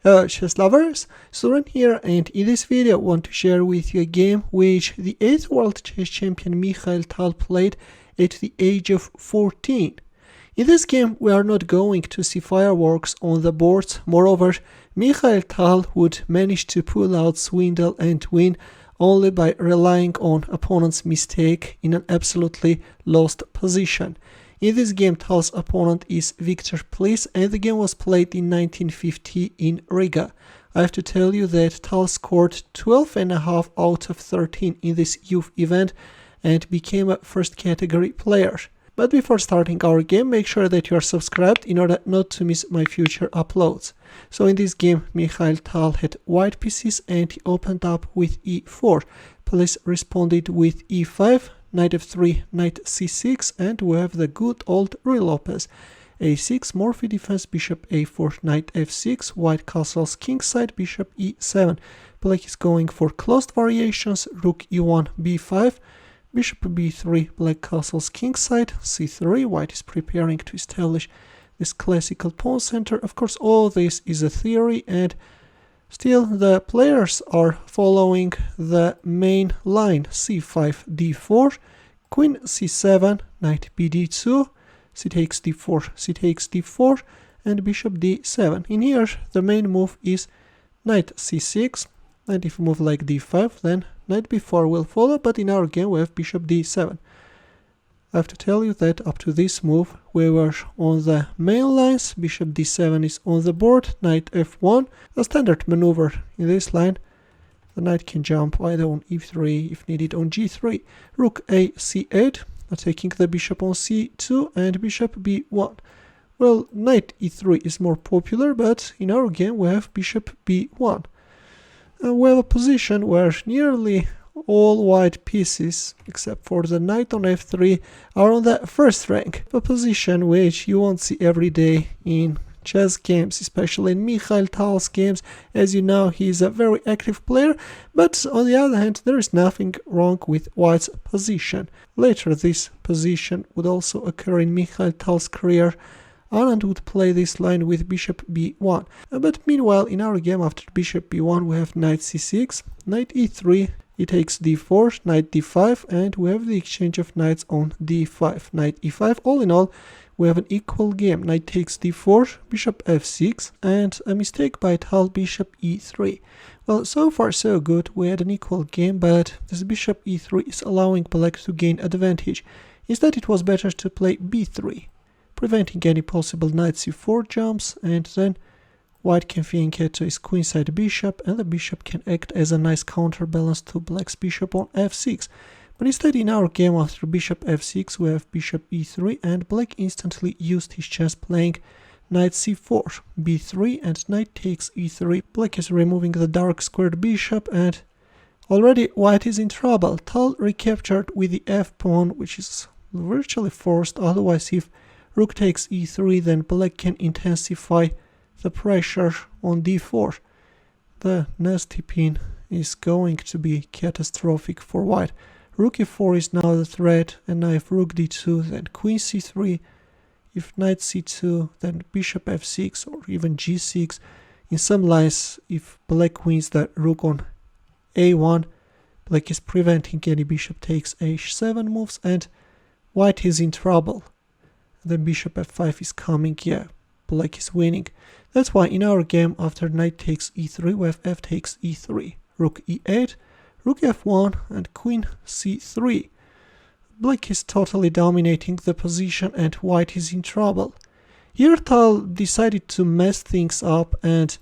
Chess lovers, Chigorin here, and in this video I want to share with you a game which the 8th world chess champion Mikhail Tal played at the age of 14. In this game we are not going to see fireworks on the boards. Moreover, Mikhail Tal would manage to pull out swindle and win only by relying on opponent's mistake in an absolutely lost position. In this game, Tal's opponent is Viktor Pliss, and the game was played in 1950 in Riga. I have to tell you that Tal scored 12.5 out of 13 in this youth event and became a first category player. But before starting our game, make sure that you are subscribed in order not to miss my future uploads. So in this game, Mikhail Tal had white pieces and he opened up with e4. Pliss responded with e5. Knight f3, knight c6, and we have the good old Ruy Lopez. a6, Morphy defense, bishop a4, knight f6, white castles kingside, bishop e7. Black is going for closed variations, rook e1, b5, bishop b3, black castles kingside, c3, white is preparing to establish this classical pawn center. Of course, all this is a theory, and still, the players are following the main line: c5, d4, queen c7, knight bd2, c takes d4, c takes d4, and bishop d7. In here, the main move is knight c6, and if we move like d5, then knight b4 will follow, but in our game we have bishop d7. I have to tell you that up to this move we were on the main lines. Bishop d7 is on the board, knight f1, a standard maneuver in this line. The knight can jump either on e3 if needed on g3. Rook a c8, attacking the bishop on c2 and bishop b1. Well, knight e3 is more popular, but in our game we have bishop b1. We have a position where nearly all white pieces, except for the knight on f3, are on the first rank, a position which you won't see every day in chess games, especially in Mikhail Tal's games. As you know, he is a very active player, but on the other hand, there is nothing wrong with white's position. Later, this position would also occur in Mikhail Tal's career. Anand would play this line with bishop b1. But meanwhile, in our game, after bishop b1, we have knight c6, knight e3, he takes d4, knight d5, and we have the exchange of knights on d5, knight e5. All in all, we have an equal game. Knight takes d4, bishop f6, and a mistake by Tal, bishop e3. Well, so far so good. We had an equal game, but this bishop e3 is allowing black to gain advantage. Instead, it was better to play b3, preventing any possible knight c4 jumps, and then white can fianchetto his queenside bishop, and the bishop can act as a nice counterbalance to black's bishop on f6. But instead, in our game, after bishop f6, we have bishop e3, and black instantly used his chance playing knight c4, b3, and knight takes e3. Black is removing the dark squared bishop, and already white is in trouble. Tal recaptured with the f-pawn, which is virtually forced. Otherwise, if rook takes e3, then black can intensify the pressure on d4. The nasty pin is going to be catastrophic for white. Rook e4 is now the threat, and now if rook d2, then queen c3. If knight c2, then bishop f6 or even g6. In some lines, if black wins the rook on a1, black is preventing any bishop takes h7 moves, and white is in trouble. Then bishop f5 is coming, yeah, black is winning. That's why in our game, after knight takes e3, we have f takes e3, rook e8, rook f1, and queen c3. Black is totally dominating the position and white is in trouble. Here Tal decided to mess things up and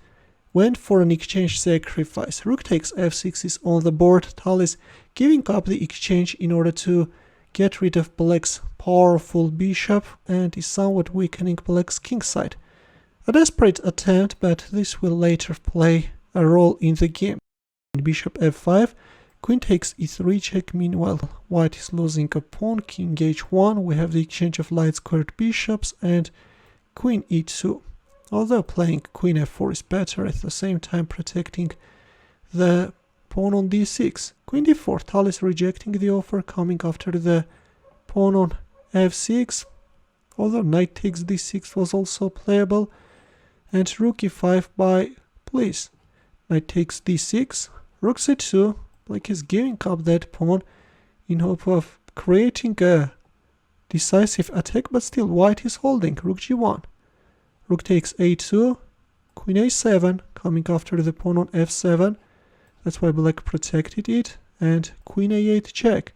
went for an exchange sacrifice. Rook takes f6 is on the board. Tal is giving up the exchange in order to get rid of black's powerful bishop and is somewhat weakening black's kingside. A desperate attempt, but this will later play a role in the game. Bishop f5, queen takes e3 check. Meanwhile, white is losing a pawn, king h1. We have the exchange of light squared bishops and queen e2. Although playing queen f4 is better, at the same time protecting the pawn on d6. Queen d4, Tal is rejecting the offer, coming after the pawn on f6. Although knight takes d6 was also playable. And rook e5 by Pliss. Knight takes d6, rook c2. Black is giving up that pawn in hope of creating a decisive attack, but still white is holding. Rook g1. Rook takes a2, queen a7, coming after the pawn on f7. That's why black protected it. And queen a8 check.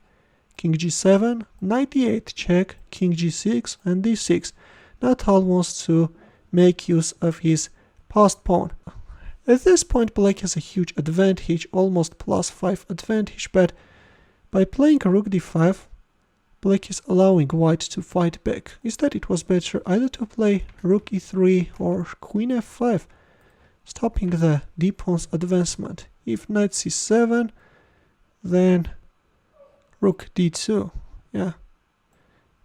King g7, knight e8 check, king g6 and d6. Now Tal wants to make use of his passed pawn. At this point black has a huge advantage, almost +5 advantage, but by playing rook d5, black is allowing white to fight back. Instead it was better either to play rook e3 or queen f5, stopping the d-pawn's advancement. If knight c7, then rook d2. Yeah,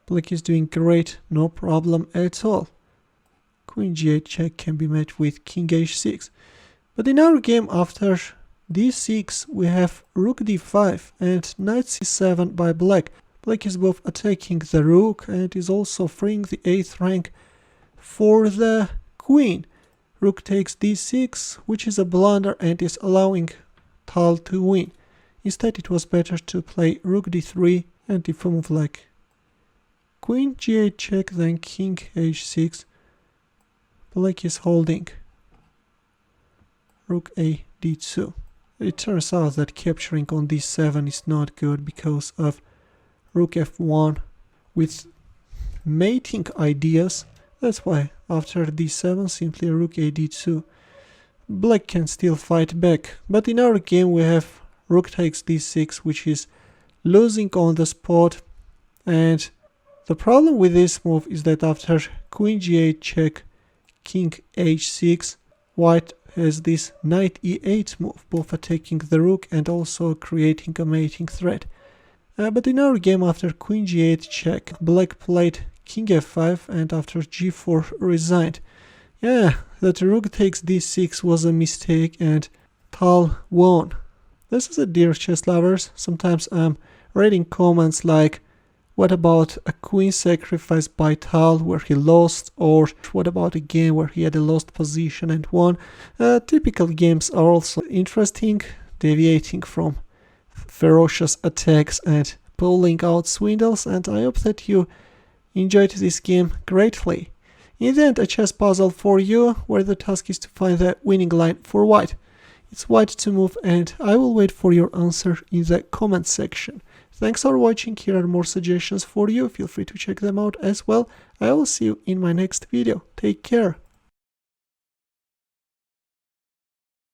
black is doing great, no problem at all. Queen g8 check can be met with king h6. But in our game after d6 we have rook d5 and knight c7 by black. Black is both attacking the rook and is also freeing the 8th rank for the queen. Rook takes d6, which is a blunder and is allowing Tal to win. Instead it was better to play rook d3, and if we move like queen g8 check, then king h6, black is holding rook a d2. It turns out that capturing on d7 is not good because of rook f1 with mating ideas. That's why after d7 simply rook a d2. Black can still fight back, but in our game we have rook takes d6, which is losing on the spot, and the problem with this move is that after queen g8 check, king h6, white has this knight e8 move, both attacking the rook and also creating a mating threat. But in our game after queen g8 check, black played king f5 and after g4 resigned. Yeah, that rook takes d6 was a mistake and Tal won. This is a dear chess lovers. Sometimes I'm reading comments like, what about a queen sacrifice by Tal where he lost, or what about a game where he had a lost position and won? Typical games are also interesting, deviating from ferocious attacks and pulling out swindles, and I hope that you enjoyed this game greatly. In the end, a chess puzzle for you, where the task is to find the winning line for white. It's white to move, and I will wait for your answer in the comment section. Thanks for watching. Here are more suggestions for you. Feel free to check them out as well. I will see you in my next video. Take care.